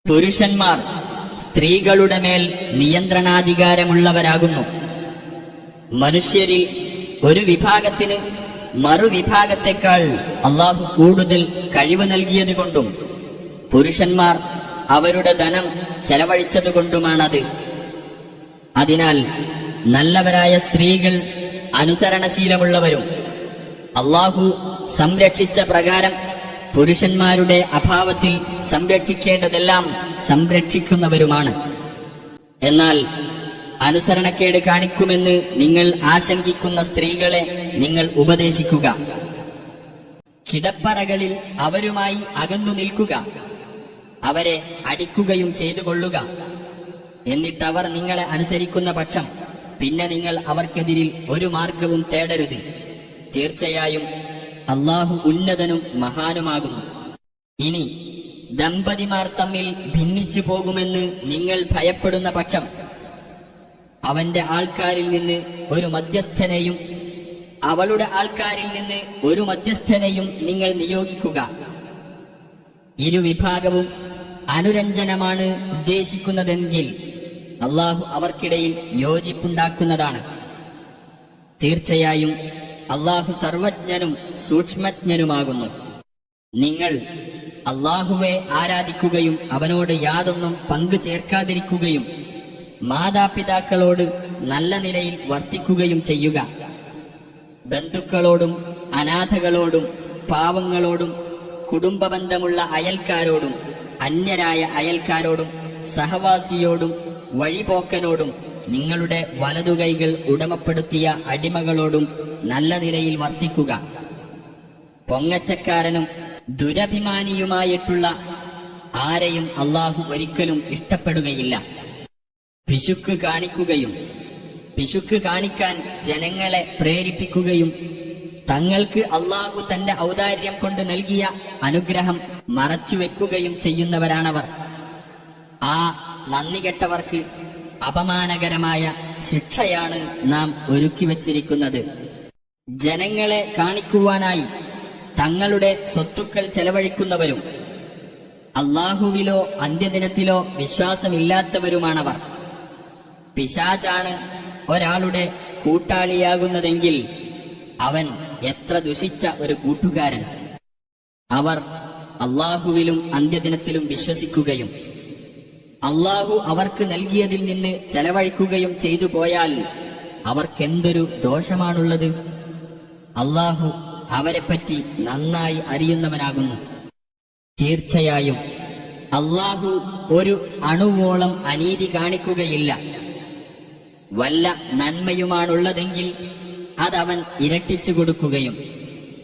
പുരുഷന്മാർ സ്ത്രീകളുടെ മേൽ നിയന്ത്രണാധികാരമുള്ളവരാകുന്നു. മനുഷ്യരിൽ ഒരു വിഭാഗത്തിന് മറുവിഭാഗത്തെക്കാൾ അള്ളാഹു കൂടുതൽ കഴിവ് നൽകിയതുകൊണ്ടും പുരുഷന്മാർ അവരുടെ ധനം ചെലവഴിച്ചതുകൊണ്ടുമാണത്. അതിനാൽ നല്ലവരായ സ്ത്രീകൾ അനുസരണശീലമുള്ളവരും അള്ളാഹു സംരക്ഷിച്ച പ്രകാരം പുരുഷന്മാരുടെ അഭാവത്തിൽ സംരക്ഷിക്കേണ്ടതെല്ലാം സംരക്ഷിക്കുന്നവരുമാണ്. എന്നാൽ അനുസരണക്കേട് കാണിക്കുമെന്ന് നിങ്ങൾ ആശങ്കിക്കുന്ന സ്ത്രീകളെ നിങ്ങൾ ഉപദേശിക്കുക. കിടപ്പറകളിൽ അവരുമായി അകന്നു നിൽക്കുക. അവരെ അടിക്കുകയും ചെയ്തു കൊള്ളുക. എന്നിട്ടവർ നിങ്ങളെ അനുസരിക്കുന്ന പക്ഷം പിന്നെ നിങ്ങൾ അവർക്കെതിരിൽ ഒരു മാർഗവും തേടരുത്. തീർച്ചയായും അള്ളാഹു ഉന്നതനും മഹാനുമാകുന്നു. ഇനി ദമ്പതിമാർ തമ്മിൽ ഭിന്നിച്ചു പോകുമെന്ന് നിങ്ങൾ ഭയപ്പെടുന്ന പക്ഷം അവന്റെ ആൾക്കാരിൽ നിന്ന് ഒരു മധ്യസ്ഥനെയും അവളുടെ ആൾക്കാരിൽ നിന്ന് ഒരു മധ്യസ്ഥനെയും നിങ്ങൾ നിയോഗിക്കുക. ഇരുവിഭാഗവും അനുരഞ്ജനമാണ് ഉദ്ദേശിക്കുന്നതെങ്കിൽ അള്ളാഹു അവർക്കിടയിൽ യോജിപ്പുണ്ടാക്കുന്നതാണ്. തീർച്ചയായും അള്ളാഹു സർവജ്ഞനും സൂക്ഷ്മജ്ഞനുമാകുന്നു. നിങ്ങൾ അള്ളാഹുവെ ആരാധിക്കുകയും അവനോട് യാതൊന്നും പങ്കു ചേർക്കാതിരിക്കുകയും മാതാപിതാക്കളോട് നല്ല നിലയിൽ വർത്തിക്കുകയും ചെയ്യുക. ബന്ധുക്കളോടും അനാഥകളോടും പാവങ്ങളോടും കുടുംബബന്ധമുള്ള അയൽക്കാരോടും അന്യരായ അയൽക്കാരോടും സഹവാസിയോടും വഴിപോക്കനോടും നിങ്ങളുടെ വലതുകൈകൾ ഉടമപ്പെടുത്തിയ അടിമകളോടും നല്ല നിലയിൽ വർത്തിക്കുക. പൊങ്ങച്ചക്കാരനും ദുരഭിമാനിയുമായിട്ടുള്ള ആരെയും അള്ളാഹു ഒരിക്കലും ഇഷ്ടപ്പെടുകയില്ല. പിശുക്ക് കാണിക്കുകയും പിശുക്ക് കാണിക്കാൻ ജനങ്ങളെ പ്രേരിപ്പിക്കുകയും തങ്ങൾക്ക് അള്ളാഹു തന്റെ ഔദാര്യം കൊണ്ട് നൽകിയ അനുഗ്രഹം മറച്ചുവെക്കുകയും ചെയ്യുന്നവരാണവർ. ആ നന്ദികെട്ടവർക്ക് അപമാനകരമായ ശിക്ഷയാണ് നാം ഒരുക്കിവച്ചിരിക്കുന്നത്. ജനങ്ങളെ കാണിക്കുവാനായി തങ്ങളുടെ സ്വത്തുക്കൾ ചെലവഴിക്കുന്നവരും അള്ളാഹുവിലോ അന്ത്യദിനത്തിലോ വിശ്വാസമില്ലാത്തവരുമാണവർ. പിശാചാണ് ഒരാളുടെ കൂട്ടാളിയാകുന്നതെങ്കിൽ അവൻ എത്ര ദുഷിച്ച ഒരു കൂട്ടുകാരൻ. അവർ അള്ളാഹുവിലും അന്ത്യദിനത്തിലും വിശ്വസിക്കുകയും അള്ളാഹു അവർക്ക് നൽകിയതിൽ നിന്ന് ചെലവഴിക്കുകയും ചെയ്തു പോയാൽ അവർക്കെന്തൊരു ദോഷമാണുള്ളത്. അള്ളാഹു അവരെപ്പറ്റി നന്നായി അറിയുന്നവനാകുന്നു. തീർച്ചയായും അള്ളാഹു ഒരു അണുവോളം അനീതി കാണിക്കുകയില്ല. വല്ല നന്മയുമാണുള്ളതെങ്കിൽ അതവൻ ഇരട്ടിച്ചു കൊടുക്കുകയും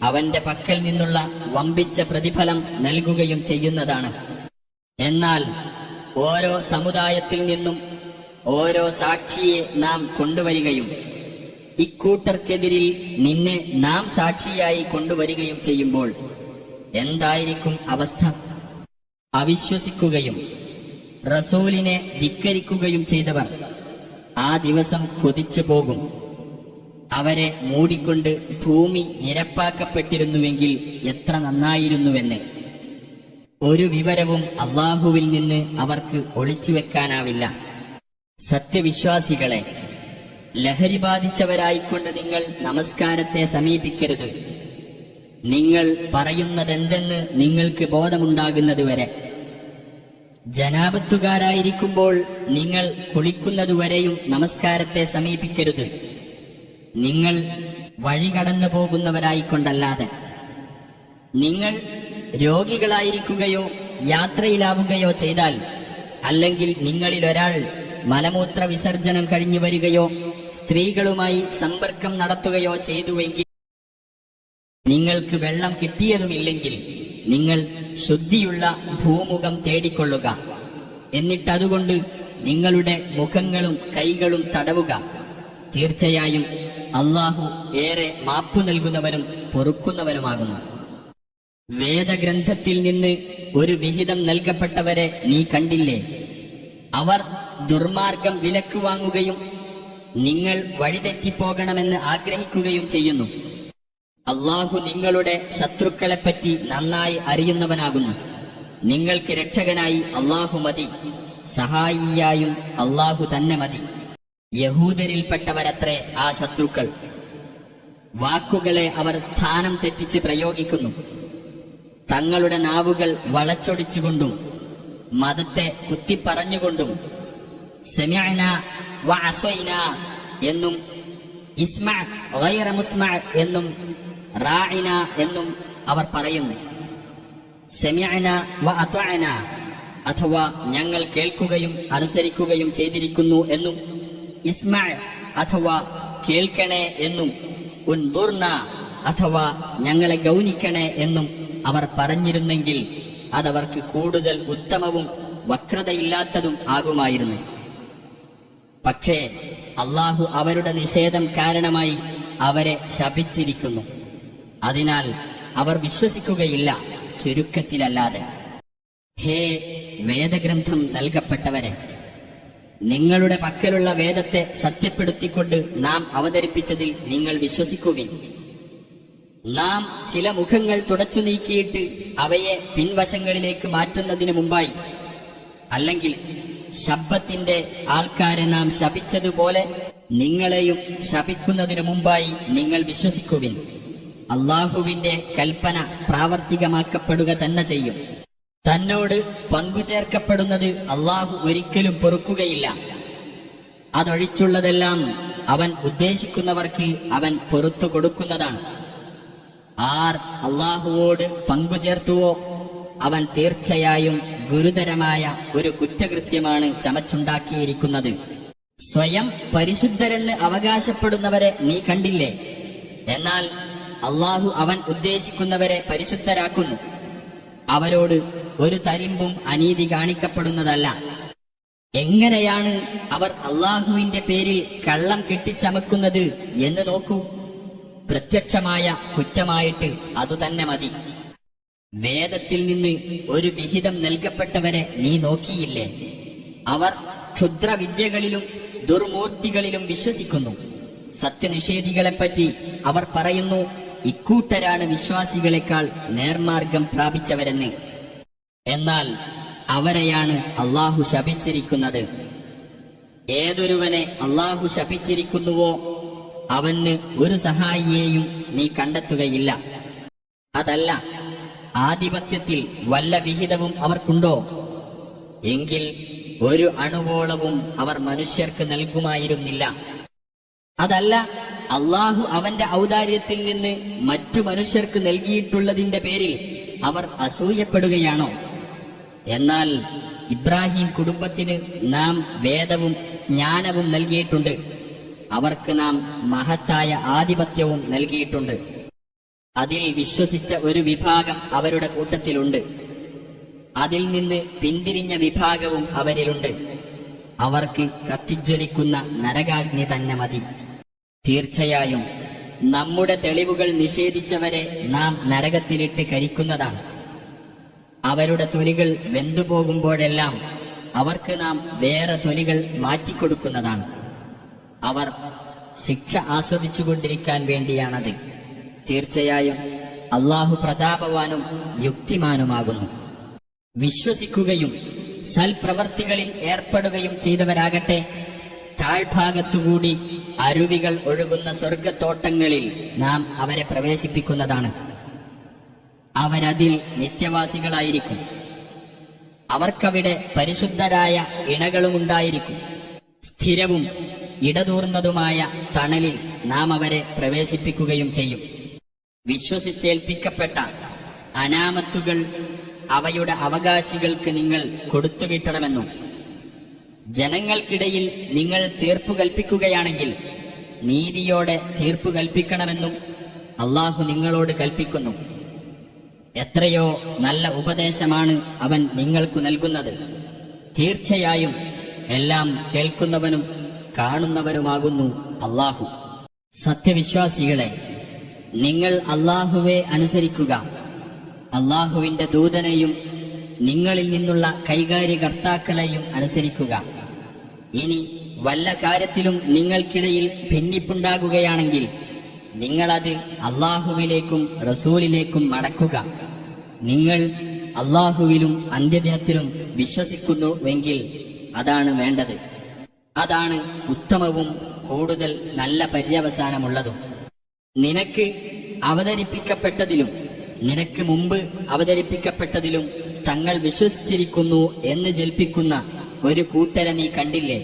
അവന്റെ പക്കൽ നിന്നുള്ള വമ്പിച്ച പ്രതിഫലം നൽകുകയും ചെയ്യുന്നതാണ്. എന്നാൽ ഓരോ സമുദായത്തിൽ നിന്നും ഓരോ സാക്ഷിയെ നാം കൊണ്ടുവരികയും ഇക്കൂട്ടർക്കെതിരിൽ നിന്നെ നാം സാക്ഷിയായി കൊണ്ടുവരികയും ചെയ്യുമ്പോൾ എന്തായിരിക്കും അവസ്ഥ? അവിശ്വസിക്കുകയും റസൂലിനെ ധിക്കരിക്കുകയും ചെയ്തവർ ആ ദിവസം കൊതിച്ചു പോകും. അവരെ മൂടിക്കൊണ്ട് ഭൂമി നിരപ്പാക്കപ്പെട്ടിരുന്നുവെങ്കിൽ എത്ര നന്നായിരുന്നുവെന്ന്. ഒരു വിവരവും അള്ളാഹുവിൽ നിന്ന് അവർക്ക് ഒളിച്ചുവെക്കാനാവില്ല. സത്യവിശ്വാസികളെ, ലഹരി ബാധിച്ചവരായിക്കൊണ്ട് നിങ്ങൾ നമസ്കാരത്തെ സമീപിക്കരുത്. നിങ്ങൾ പറയുന്നതെന്തെന്ന് നിങ്ങൾക്ക് ബോധമുണ്ടാകുന്നതുവരെ. ജനാപത്തുകാരായിരിക്കുമ്പോൾ നിങ്ങൾ കുളിക്കുന്നതുവരെയും നമസ്കാരത്തെ സമീപിക്കരുത്. നിങ്ങൾ വഴി കടന്നു പോകുന്നവരായിക്കൊണ്ടല്ലാതെ. നിങ്ങൾ രോഗികളായിരിക്കുകയോ യാത്രയിലാവുകയോ ചെയ്താൽ, അല്ലെങ്കിൽ നിങ്ങളിൽ ഒരാൾ മലമൂത്ര വിസർജനം കഴിഞ്ഞു വരികയോ സ്ത്രീകളുമായി സമ്പർക്കം നടത്തുകയോ ചെയ്തുവെങ്കിൽ, നിങ്ങൾക്ക് വെള്ളം കിട്ടിയതുമില്ലെങ്കിൽ നിങ്ങൾ ശുദ്ധിയുള്ള ഭൂമുഖം തേടിക്കൊള്ളുക. എന്നിട്ടതുകൊണ്ട് നിങ്ങളുടെ മുഖങ്ങളും കൈകളും തടവുക. തീർച്ചയായും അള്ളാഹു ഏറെ മാപ്പു നൽകുന്നവനും പൊറുക്കുന്നവനുമാകുന്നു. വേദഗ്രന്ഥത്തിൽ നിന്ന് ഒരു വിഹിതം നൽകപ്പെട്ടവരെ നീ കണ്ടില്ലേ? അവർ ദുർമാർഗം വിലക്ക് വാങ്ങുകയും നിങ്ങൾ വഴിതെറ്റിപ്പോകണമെന്ന് ആഗ്രഹിക്കുകയും ചെയ്യുന്നു. അള്ളാഹു നിങ്ങളുടെ ശത്രുക്കളെപ്പറ്റി നന്നായി അറിയുന്നവനാകുന്നു. നിങ്ങൾക്ക് രക്ഷകനായി അള്ളാഹു മതി, സഹായിയായും അള്ളാഹു തന്നെ മതി. യഹൂദരിൽപ്പെട്ടവരത്രേ ആ ശത്രുക്കൾ. വാക്കുകളെ അവർ സ്ഥാനം തെറ്റിച്ച് പ്രയോഗിക്കുന്നു. തങ്ങളുടെ നാവുകൾ വളച്ചൊടിച്ചുകൊണ്ടും മതത്തെ കുത്തിപ്പറഞ്ഞുകൊണ്ടും സമിഅന വഅസൈന എന്നും ഇസ്മഅ ഗൈറ മുസ്മഅ എന്നും റാഇന എന്നും അവർ പറയുന്നു. സമിഅന വഅതഅന അഥവാ ഞങ്ങൾ കേൾക്കുകയും അനുസരിക്കുകയും ചെയ്തിരിക്കുന്നു എന്നും, ഇസ്മഅ അഥവാ കേൾക്കണേ എന്നും, ഉൻദുർന അഥവാ ഞങ്ങളെ ഗൗനിക്കണേ എന്നും അവർ പറഞ്ഞിരുന്നെങ്കിൽ അതവർക്ക് കൂടുതൽ ഉത്തമവും വക്രതയില്ലാത്തതും ആകുമായിരുന്നു. പക്ഷേ അള്ളാഹു അവരുടെ നിഷേധം കാരണമായി അവരെ ശപിച്ചിരിക്കുന്നു. അതിനാൽ അവർ വിശ്വസിക്കുകയില്ല, ചുരുക്കത്തിലല്ലാതെ. ഹേ വേദഗ്രന്ഥം നൽകപ്പെട്ടവരെ, നിങ്ങളുടെ പക്കലുള്ള വേദത്തെ സത്യപ്പെടുത്തിക്കൊണ്ട് നാം അവതരിപ്പിച്ചതിൽ നിങ്ങൾ വിശ്വസിക്കുവിൻ. നാം ചില മുഖങ്ങൾ തുടച്ചു നീക്കിയിട്ട് അവയെ പിൻവശങ്ങളിലേക്ക് മാറ്റുന്നതിന് മുമ്പായി, അല്ലെങ്കിൽ ശബ്ദത്തിന്റെ ആൾക്കാരെ നാം ശപിച്ചതുപോലെ നിങ്ങളെയും ശപിക്കുന്നതിന് മുമ്പായി നിങ്ങൾ വിശ്വസിക്കുവിൻ. അള്ളാഹുവിന്റെ കൽപ്പന പ്രാവർത്തികമാക്കപ്പെടുക തന്നെ ചെയ്യും. തന്നോട് പങ്കുചേർക്കപ്പെടുന്നത് അള്ളാഹു ഒരിക്കലും പൊറുക്കുകയില്ല. അതൊഴിച്ചുള്ളതെല്ലാം അവൻ ഉദ്ദേശിക്കുന്നവർക്ക് അവൻ പൊറുത്തു കൊടുക്കുന്നതാണ്. ആർ അള്ളാഹുവോട് പങ്കുചേർത്തുവോ അവൻ തീർച്ചയായും ഗുരുതരമായ ഒരു കുറ്റകൃത്യമാണ് ചമച്ചുണ്ടാക്കിയിരിക്കുന്നത്. സ്വയം പരിശുദ്ധരെന്ന് അവകാശപ്പെടുന്നവരെ നീ കണ്ടില്ലേ? എന്നാൽ അള്ളാഹു അവൻ ഉദ്ദേശിക്കുന്നവരെ പരിശുദ്ധരാക്കുന്നു. അവരോട് ഒരു തരിമ്പും അനീതി കാണിക്കപ്പെടുന്നതല്ല. എങ്ങനെയാണ് അവർ അള്ളാഹുവിന്റെ പേരിൽ കള്ളം കെട്ടിച്ചമക്കുന്നത് എന്ന് നോക്കൂ. പ്രത്യക്ഷമായ കുറ്റമായിട്ട് അതുതന്നെ മതി. വേദത്തിൽ നിന്ന് ഒരു വിഹിതം നൽകപ്പെട്ടവരെ നീ നോക്കിയില്ലേ? അവർ ക്ഷുദ്രവിദ്യകളിലും ദുർമൂർത്തികളിലും വിശ്വസിക്കുന്നു. സത്യനിഷേധികളെപ്പറ്റി അവർ പറയുന്നു, ഇക്കൂട്ടരാണ് വിശ്വാസികളെക്കാൾ നേർമാർഗം പ്രാപിച്ചവരെന്ന്. എന്നാൽ അവരെയാണ് അള്ളാഹു ശപിച്ചിരിക്കുന്നത്. ഏതൊരുവനെ അള്ളാഹു ശപിച്ചിരിക്കുന്നുവോ അവന് ഒരു സഹായിയെയും നീ കണ്ടെത്തുകയില്ല. അതല്ല, ആധിപത്യത്തിൽ വല്ല വിഹിതവും അവർക്കുണ്ടോ? എങ്കിൽ ഒരു അണുവോളവും അവർ മനുഷ്യർക്ക് നൽകുമായിരുന്നില്ല. അതല്ല, അള്ളാഹു അവന്റെ ഔദാര്യത്തിൽ നിന്ന് മറ്റു മനുഷ്യർക്ക് നൽകിയിട്ടുള്ളതിന്റെ പേരിൽ അവർ അസൂയപ്പെടുകയാണോ? എന്നാൽ ഇബ്രാഹിം കുടുംബത്തിന് നാം വേദവും ജ്ഞാനവും നൽകിയിട്ടുണ്ട്. അവർക്ക് നാം മഹത്തായ ആധിപത്യവും നൽകിയിട്ടുണ്ട്. അതിൽ വിശ്വസിച്ച ഒരു വിഭാഗം അവരുടെ കൂട്ടത്തിലുണ്ട്. അതിൽ നിന്ന് പിന്തിരിഞ്ഞ വിഭാഗവും അവരിലുണ്ട്. അവർക്ക് കത്തിജ്വലിക്കുന്ന നരകാഗ്നി തന്നെ മതി. തീർച്ചയായും നമ്മുടെ തെളിവുകൾ നിഷേധിച്ചവരെ നാം നരകത്തിലിട്ട് കരിക്കുന്നതാണ്. അവരുടെ തൊലികൾ വെന്തുപോകുമ്പോഴെല്ലാം അവർക്ക് നാം വേറെ തൊലികൾ മാറ്റിക്കൊടുക്കുന്നതാണ്. അവർ ശിക്ഷ ആസ്വദിച്ചുകൊണ്ടിരിക്കാൻ വേണ്ടിയാണത്. തീർച്ചയായും അള്ളാഹു പ്രതാപവാനും യുക്തിമാനുമാകുന്നു. വിശ്വസിക്കുകയും സൽപ്രവർത്തികളിൽ ഏർപ്പെടുകയും ചെയ്തവരാകട്ടെ താഴ്ഭാഗത്തുകൂടി അരുവികൾ ഒഴുകുന്ന സ്വർഗത്തോട്ടങ്ങളിൽ നാം അവരെ പ്രവേശിപ്പിക്കുന്നതാണ്. അവരതിൽ നിത്യവാസികളായിരിക്കും. അവർക്കവിടെ പരിശുദ്ധരായ ഇണകളുമുണ്ടായിരിക്കും. സ്ഥിരവും ഇടതൂർന്നതുമായ തണലിൽ നാം അവരെ പ്രവേശിപ്പിക്കുകയും ചെയ്യും. വിശ്വസിച്ചേൽപ്പിക്കപ്പെട്ട അനാമത്തുകൾ അവയുടെ അവകാശികൾക്ക് നിങ്ങൾ കൊടുത്തുവിട്ടണമെന്നും, ജനങ്ങൾക്കിടയിൽ നിങ്ങൾ തീർപ്പു കൽപ്പിക്കുകയാണെങ്കിൽ നീതിയോടെ തീർപ്പു കൽപ്പിക്കണമെന്നും അള്ളാഹു നിങ്ങളോട് കൽപ്പിക്കുന്നു. എത്രയോ നല്ല ഉപദേശമാണ് അവൻ നിങ്ങൾക്കു നൽകുന്നത്. തീർച്ചയായും എല്ലാം കേൾക്കുന്നവനും കാണുന്നവനുമാകുന്നു അള്ളാഹു. സത്യവിശ്വാസികളെ, നിങ്ങൾ അള്ളാഹുവെ അനുസരിക്കുക. അള്ളാഹുവിന്റെ ദൂതനെയും നിങ്ങളിൽ നിന്നുള്ള കൈകാര്യകർത്താക്കളെയും അനുസരിക്കുക. ഇനി വല്ല കാര്യത്തിലും നിങ്ങൾക്കിടയിൽ ഭിന്നിപ്പുണ്ടാകുകയാണെങ്കിൽ നിങ്ങളത് അള്ളാഹുവിലേക്കും റസൂലിലേക്കും മടക്കുക. നിങ്ങൾ അള്ളാഹുവിലും അന്ത്യദിനത്തിലും വിശ്വസിക്കുന്നുവെങ്കിൽ അതാണ് വേണ്ടത്. അതാണ് ഉത്തമവും കൂടുതൽ നല്ല പര്യവസാനമുള്ളതും. നിനക്ക് അവതരിപ്പിക്കപ്പെട്ടതിലും നിനക്ക് മുമ്പ് അവതരിപ്പിക്കപ്പെട്ടതിലും തങ്ങൾ വിശ്വസിച്ചിരിക്കുന്നു എന്ന് ജൽപ്പിക്കുന്ന ഒരു കൂട്ടരെ നീ കണ്ടില്ലേ?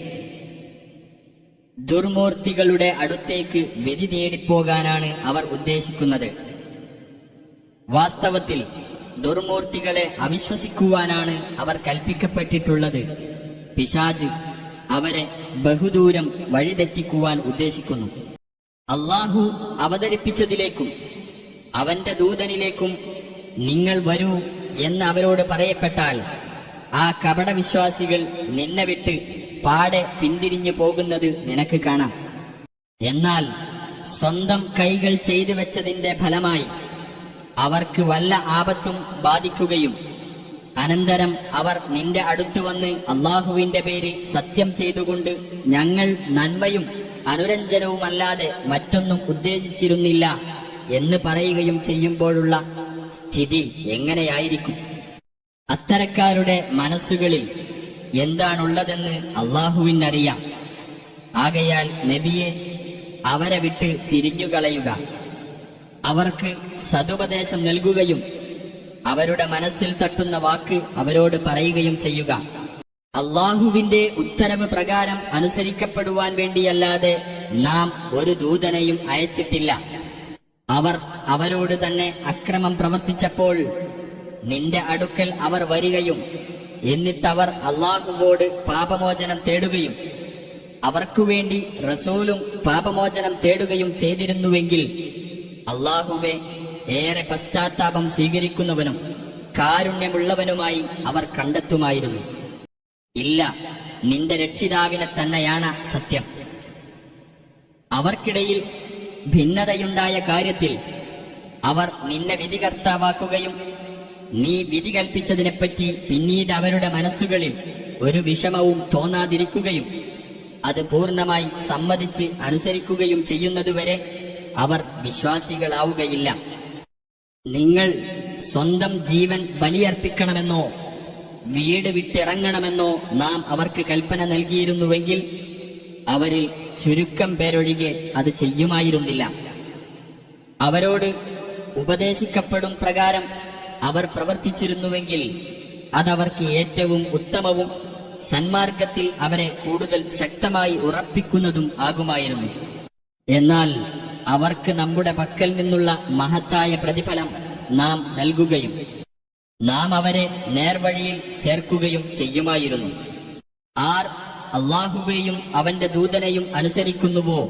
ദുർമൂർത്തികളുടെ അടുത്തേക്ക് വ്യതി തേടിപ്പോകാനാണ് അവർ ഉദ്ദേശിക്കുന്നത്. വാസ്തവത്തിൽ ദുർമൂർത്തികളെ അവിശ്വസിക്കുവാനാണ് അവർ കൽപ്പിക്കപ്പെട്ടിട്ടുള്ളത്. പിശാച് അവരെ ബഹുദൂരം വഴിതെറ്റിക്കുവാൻ ഉദ്ദേശിക്കുന്നു. അള്ളാഹു അവതരിപ്പിച്ചതിലേക്കും അവന്റെ ദൂതനിലേക്കും നിങ്ങൾ വരൂ എന്ന് അവരോട് പറയപ്പെട്ടാൽ ആ കപടവിശ്വാസികൾ നിന്നെ വിട്ട് പാടെ പിന്തിരിഞ്ഞു പോകുന്നത് നിനക്ക് കാണാം. എന്നാൽ സ്വന്തം കൈകൾ ചെയ്തു വെച്ചതിന്റെ ഫലമായി അവർക്ക് വല്ല ആപത്തും ബാധിക്കുകയും അനന്തരം അവർ നിന്റെ അടുത്തു വന്ന് അള്ളാഹുവിന്റെ പേര് സത്യം ചെയ്തുകൊണ്ട് ഞങ്ങൾ നന്മയും അനുരഞ്ജനവുമല്ലാതെ മറ്റൊന്നും ഉദ്ദേശിച്ചിരുന്നില്ല എന്ന് പറയുകയും ചെയ്യുമ്പോഴുള്ള സ്ഥിതി എങ്ങനെയായിരിക്കും? അത്തരക്കാരുടെ മനസ്സുകളിൽ എന്താണുള്ളതെന്ന് അള്ളാഹുവിനറിയാം. ആകയാൽ നബിയെ അവരെ വിട്ട് തിരിഞ്ഞുകളയുക. അവർക്ക് സതുപദേശം നൽകുകയും അവരുടെ മനസ്സിൽ തട്ടുന്ന വാക്ക് അവരോട് പറയുകയും ചെയ്യുക. അള്ളാഹുവിന്റെ ഉത്തരവ് പ്രകാരം അനുസരിക്കപ്പെടുവാൻ വേണ്ടിയല്ലാതെ നാം ഒരു ദൂതനെയും അയച്ചിട്ടില്ല. അവർ അവരോട് തന്നെ അക്രമം പ്രവർത്തിച്ചപ്പോൾ നിന്റെ അടുക്കൽ അവർ വരികയും എന്നിട്ടവർ അള്ളാഹുവോട് പാപമോചനം തേടുകയും അവർക്കുവേണ്ടി റസൂലും പാപമോചനം തേടുകയും ചെയ്തിരുന്നുവെങ്കിൽ അള്ളാഹുവെ ഏറെ പശ്ചാത്താപം സ്വീകരിക്കുന്നവനും കാരുണ്യമുള്ളവനുമായി അവർ കണ്ടെത്തുമായിരുന്നു. ഇല്ല, നിന്റെ രക്ഷിതാവിനെ തന്നെയാണ് സത്യം. അവർക്കിടയിൽ ഭിന്നതയുണ്ടായ കാര്യത്തിൽ അവർ നിന്നെ വിധികർത്താവാക്കുകയും നീ വിധി കൽപ്പിച്ചതിനെപ്പറ്റി പിന്നീട് അവരുടെ മനസ്സുകളിൽ ഒരു വിഷമവും തോന്നാതിരിക്കുകയും അത് പൂർണ്ണമായി സമ്മതിച്ച് അനുസരിക്കുകയും ചെയ്യുന്നതുവരെ അവർ വിശ്വാസികളാവുകയില്ല. നിങ്ങൾ സ്വന്തം ജീവൻ ബലിയർപ്പിക്കണമെന്നോ വീട് വിട്ടിറങ്ങണമെന്നോ നാം അവർക്ക് കൽപ്പന നൽകിയിരുന്നുവെങ്കിൽ അവരിൽ ചുരുക്കം പേരൊഴികെ അത് ചെയ്യുമായിരുന്നില്ല. അവരോട് ഉപദേശിക്കപ്പെടും പ്രകാരം അവർ പ്രവർത്തിച്ചിരുന്നുവെങ്കിൽ അതവർക്ക് ഏറ്റവും ഉത്തമവും സന്മാർഗത്തിൽ അവരെ കൂടുതൽ ശക്തമായി ഉറപ്പിക്കുന്നതും ആകുമായിരുന്നു. എന്നാൽ അവർക്ക് നമ്മുടെ പക്കൽ നിന്നുള്ള മഹത്തായ പ്രതിഫലം നാം നൽകുകയും നാം അവരെ നേർവഴിയിൽ ചേർക്കുകയും ചെയ്യുമായിരുന്നു. ആർ അള്ളാഹുവേയും അവന്റെ ദൂതനെയും അനുസരിക്കുന്നുവോ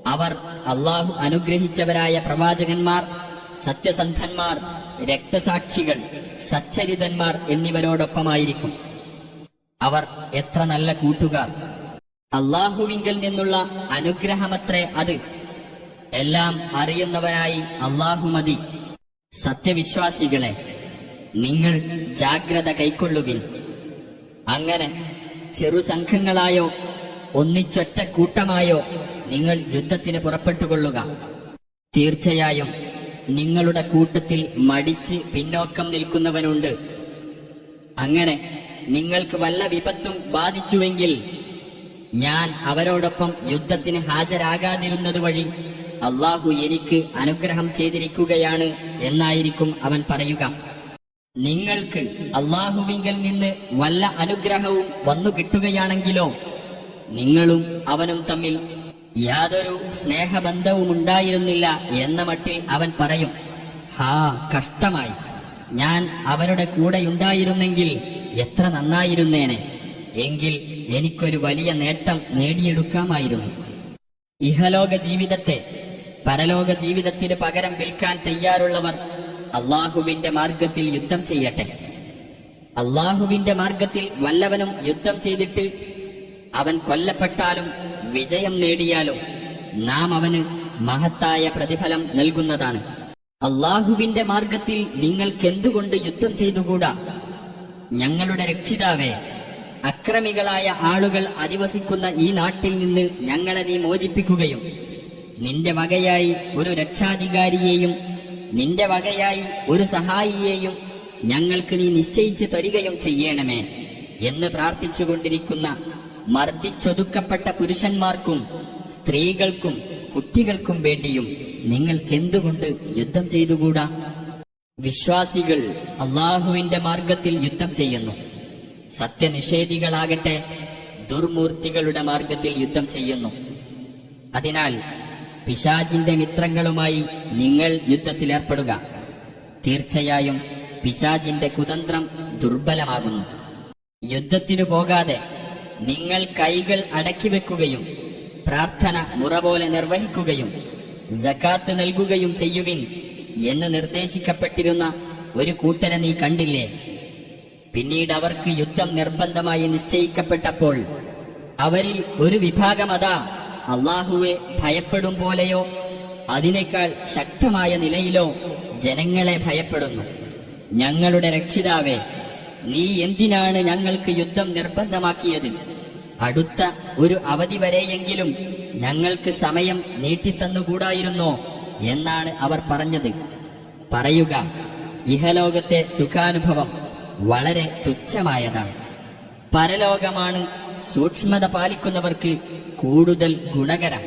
അവർ അള്ളാഹു അനുഗ്രഹിച്ചവരായ പ്രവാചകന്മാർ, സത്യസന്ധന്മാർ, രക്തസാക്ഷികൾ, സച്ചരിതന്മാർ എന്നിവരോടൊപ്പമായിരിക്കും. അവർ എത്ര നല്ല കൂട്ടുകാർ! അള്ളാഹുവിങ്കൽ നിന്നുള്ള അനുഗ്രഹമത്രേ അത്. എല്ലാം അറിയുന്നവനായി അള്ളാഹു മതി. സത്യവിശ്വാസികളെ, നിങ്ങൾ ജാഗ്രത കൈക്കൊള്ളുവിൻ. അങ്ങനെ ചെറുസംഘങ്ങളായോ ഒന്നിച്ചൊറ്റ കൂട്ടമായോ നിങ്ങൾ യുദ്ധത്തിന് പുറപ്പെട്ടുകൊള്ളുക. തീർച്ചയായും നിങ്ങളുടെ കൂട്ടത്തിൽ മടിച്ച് പിന്നോക്കം നിൽക്കുന്നവനുണ്ട്. അങ്ങനെ നിങ്ങൾക്ക് വല്ല വിപത്തും ബാധിച്ചുവെങ്കിൽ ഞാൻ അവരോടൊപ്പം യുദ്ധത്തിന് ഹാജരാകാതിരുന്നത് വഴി അള്ളാഹു എനിക്ക് അനുഗ്രഹം ചെയ്തിരിക്കുകയാണ് എന്നായിരിക്കും അവൻ പറയുക. നിങ്ങൾക്ക് അള്ളാഹുവിങ്കൽ നിന്ന് വല്ല അനുഗ്രഹവും വന്നു കിട്ടുകയാണെങ്കിലോ നിങ്ങളും അവനും തമ്മിൽ യാതൊരു സ്നേഹബന്ധവുമുണ്ടായിരുന്നില്ല എന്ന മട്ടിൽ അവൻ പറയും, ഹാ കഷ്ടമായി, ഞാൻ അവരുടെ കൂടെയുണ്ടായിരുന്നെങ്കിൽ എത്ര നന്നായിരുന്നേനെ. എങ്കിൽ എനിക്കൊരു വലിയ നേട്ടം നേടിയെടുക്കാമായിരുന്നു. ഇഹലോക ജീവിതത്തെ പരലോക ജീവിതത്തിന് പകരം വിൽക്കാൻ തയ്യാറുള്ളവർ അള്ളാഹുവിന്റെ മാർഗത്തിൽ യുദ്ധം ചെയ്യട്ടെ. അള്ളാഹുവിന്റെ മാർഗത്തിൽ വല്ലവനും യുദ്ധം ചെയ്തിട്ട് അവൻ കൊല്ലപ്പെട്ടാലും വിജയം നേടിയാലും നാം അവന് മഹത്തായ പ്രതിഫലം നൽകുന്നതാണ്. അള്ളാഹുവിന്റെ മാർഗത്തിൽ നിങ്ങൾക്കെന്തുകൊണ്ട് യുദ്ധം ചെയ്തുകൂടാ? ഞങ്ങളുടെ രക്ഷിതാവേ, അക്രമികളായ ആളുകൾ അധിവസിക്കുന്ന ഈ നാട്ടിൽ നിന്ന് ഞങ്ങളെ നീ മോചിപ്പിക്കുകയും നിന്റെ വകയായി ഒരു രക്ഷാധികാരിയെയും നിന്റെ വകയായി ഒരു സഹായിയെയും ഞങ്ങൾക്ക് നീ നിശ്ചയിച്ചു തരികയും ചെയ്യണമേ എന്ന് പ്രാർത്ഥിച്ചുകൊണ്ടിരിക്കുന്ന മർദ്ദിച്ചൊതുക്കപ്പെട്ട പുരുഷന്മാർക്കും സ്ത്രീകൾക്കും കുട്ടികൾക്കും വേണ്ടിയും നിങ്ങൾക്കെന്തുകൊണ്ട് യുദ്ധം ചെയ്തുകൂടാ? വിശ്വാസികൾ അള്ളാഹുവിന്റെ മാർഗത്തിൽ യുദ്ധം ചെയ്യുന്നു. സത്യനിഷേധികളാകട്ടെ ദുർമൂർത്തികളുടെ മാർഗത്തിൽ യുദ്ധം ചെയ്യുന്നു. അതിനാൽ പിശാചിന്റെ മിത്രങ്ങളുമായി നിങ്ങൾ യുദ്ധത്തിലേർപ്പെടുക. തീർച്ചയായും പിശാചിന്റെ കുതന്ത്രം ദുർബലമാകുന്നു. യുദ്ധത്തിനു പോകാതെ നിങ്ങൾ കൈകൾ അടക്കി വെക്കുകയും പ്രാർത്ഥന മുറ പോലെ നിർവഹിക്കുകയും സകാത്ത് നൽകുകയും ചെയ്യുവിൻ എന്ന് നിർദ്ദേശിക്കപ്പെട്ടിരുന്ന ഒരു കൂട്ടരെ നീ കണ്ടില്ലേ? പിന്നീട് അവർക്ക് യുദ്ധം നിർബന്ധമായി നിശ്ചയിക്കപ്പെട്ടപ്പോൾ അവരിൽ ഒരു വിഭാഗം അതാ അള്ളാഹുവെ ഭയപ്പെടും പോലെയോ അതിനേക്കാൾ ശക്തമായ നിലയിലോ ജനങ്ങളെ ഭയപ്പെടുന്നു. ഞങ്ങളുടെ രക്ഷിതാവേ, നീ എന്തിനാണ് ഞങ്ങൾക്ക് യുദ്ധം നിർബന്ധമാക്കിയത്? അടുത്ത ഒരു അവധി വരെയെങ്കിലും ഞങ്ങൾക്ക് സമയം നീട്ടിത്തന്നുകൂടായിരുന്നോ എന്നാണ് അവർ പറഞ്ഞത്. പറയുക, ഇഹലോകത്തെ സുഖാനുഭവം വളരെ തുച്ഛമായതാണ്. പരലോകമാണ് സൂക്ഷ്മത പാലിക്കുന്നവർക്ക് കൂടുതൽ ഗുണകരം.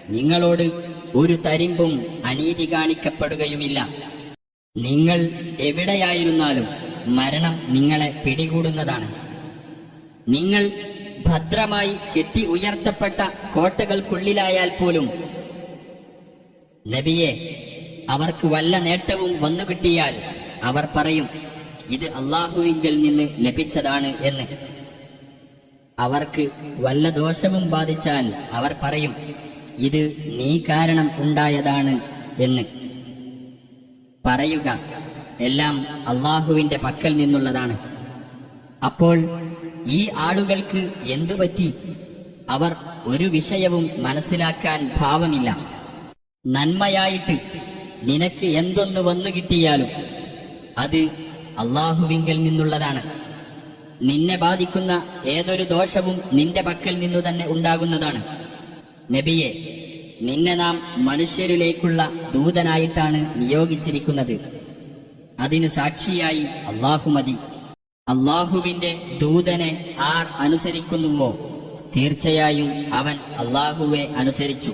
നിങ്ങളോട് ഒരു തരിമ്പും അനീതി കാണിക്കപ്പെടുകയുമില്ല. നിങ്ങൾ എവിടെയായിരുന്നാലും മരണം നിങ്ങളെ പിടികൂടുന്നതാണ്. നിങ്ങൾ ഭദ്രമായി കെട്ടി ഉയർത്തപ്പെട്ട കോട്ടകൾക്കുള്ളിലായാൽ പോലും നബിയെ, അവർക്ക് വല്ല നേട്ടവും വന്നു കിട്ടിയാൽ അവർ പറയും, ഇത് അള്ളാഹുവിങ്കിൽ നിന്ന് ലഭിച്ചതാണ് എന്ന്. അവർക്ക് വല്ല ദോഷവും ബാധിച്ചാൽ അവർ പറയും, ഇത് നീ കാരണം ഉണ്ടായതാണ് എന്ന്. പറയുക, എല്ലാം അള്ളാഹുവിന്റെ പക്കൽ നിന്നുള്ളതാണ്. അപ്പോൾ ഈ ആളുകൾക്ക് എന്തുപറ്റി? അവർ ഒരു വിഷയവും മനസ്സിലാക്കാൻ ഭാവമില്ല. നന്മയായിട്ട് നിനക്ക് എന്തൊന്ന് വന്നു കിട്ടിയാലും അത് അള്ളാഹുവിങ്കൽ നിന്നുള്ളതാണ്. നിന്നെ ബാധിക്കുന്ന ഏതൊരു ദോഷവും നിന്റെ പക്കൽ നിന്നു തന്നെ ഉണ്ടാകുന്നതാണ്. നബിയെ, നിന്നെ നാം മനുഷ്യരിലേക്കുള്ള ദൂതനായിട്ടാണ് നിയോഗിച്ചിരിക്കുന്നത്. അതിന് സാക്ഷിയായി അള്ളാഹു മതി. അള്ളാഹുവിന്റെ ദൂതനെ ആർ അനുസരിക്കുന്നുവോ തീർച്ചയായും അവൻ അള്ളാഹുവെ അനുസരിച്ചു.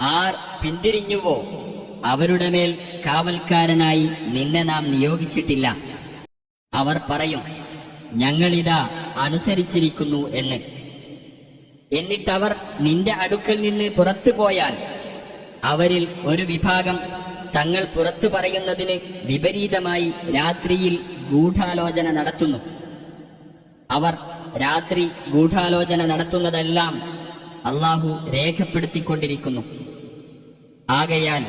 ആർ പിന്തിരിഞ്ഞുവോ അവരുടെ മേൽ കാവൽക്കാരനായി നിന്നെ നാം നിയോഗിച്ചിട്ടില്ല. അവർ പറയും, ഞങ്ങളിതാ അനുസരിച്ചിരിക്കുന്നു എന്ന്. എന്നിട്ടവർ നിന്റെ അടുക്കൽ നിന്ന് പുറത്തു പോയാൽ അവരിൽ ഒരു വിഭാഗം തങ്ങൾ പുറത്തു പറയുന്നതിന് വിപരീതമായി രാത്രിയിൽ ഗൂഢാലോചന നടത്തുന്നു. അവർ രാത്രി ഗൂഢാലോചന നടത്തുന്നതെല്ലാം അള്ളാഹു രേഖപ്പെടുത്തിക്കൊണ്ടിരിക്കുന്നു. ആകയാൽ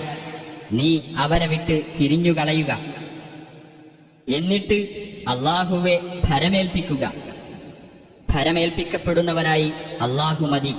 നീ അവരെ വിട്ട് തിരിഞ്ഞുകളയുക. എന്നിട്ട് അള്ളാഹുവെ ഭരമേൽപ്പിക്കുക. ഭരമേൽപ്പിക്കപ്പെടുന്നവനായി അള്ളാഹു മതി.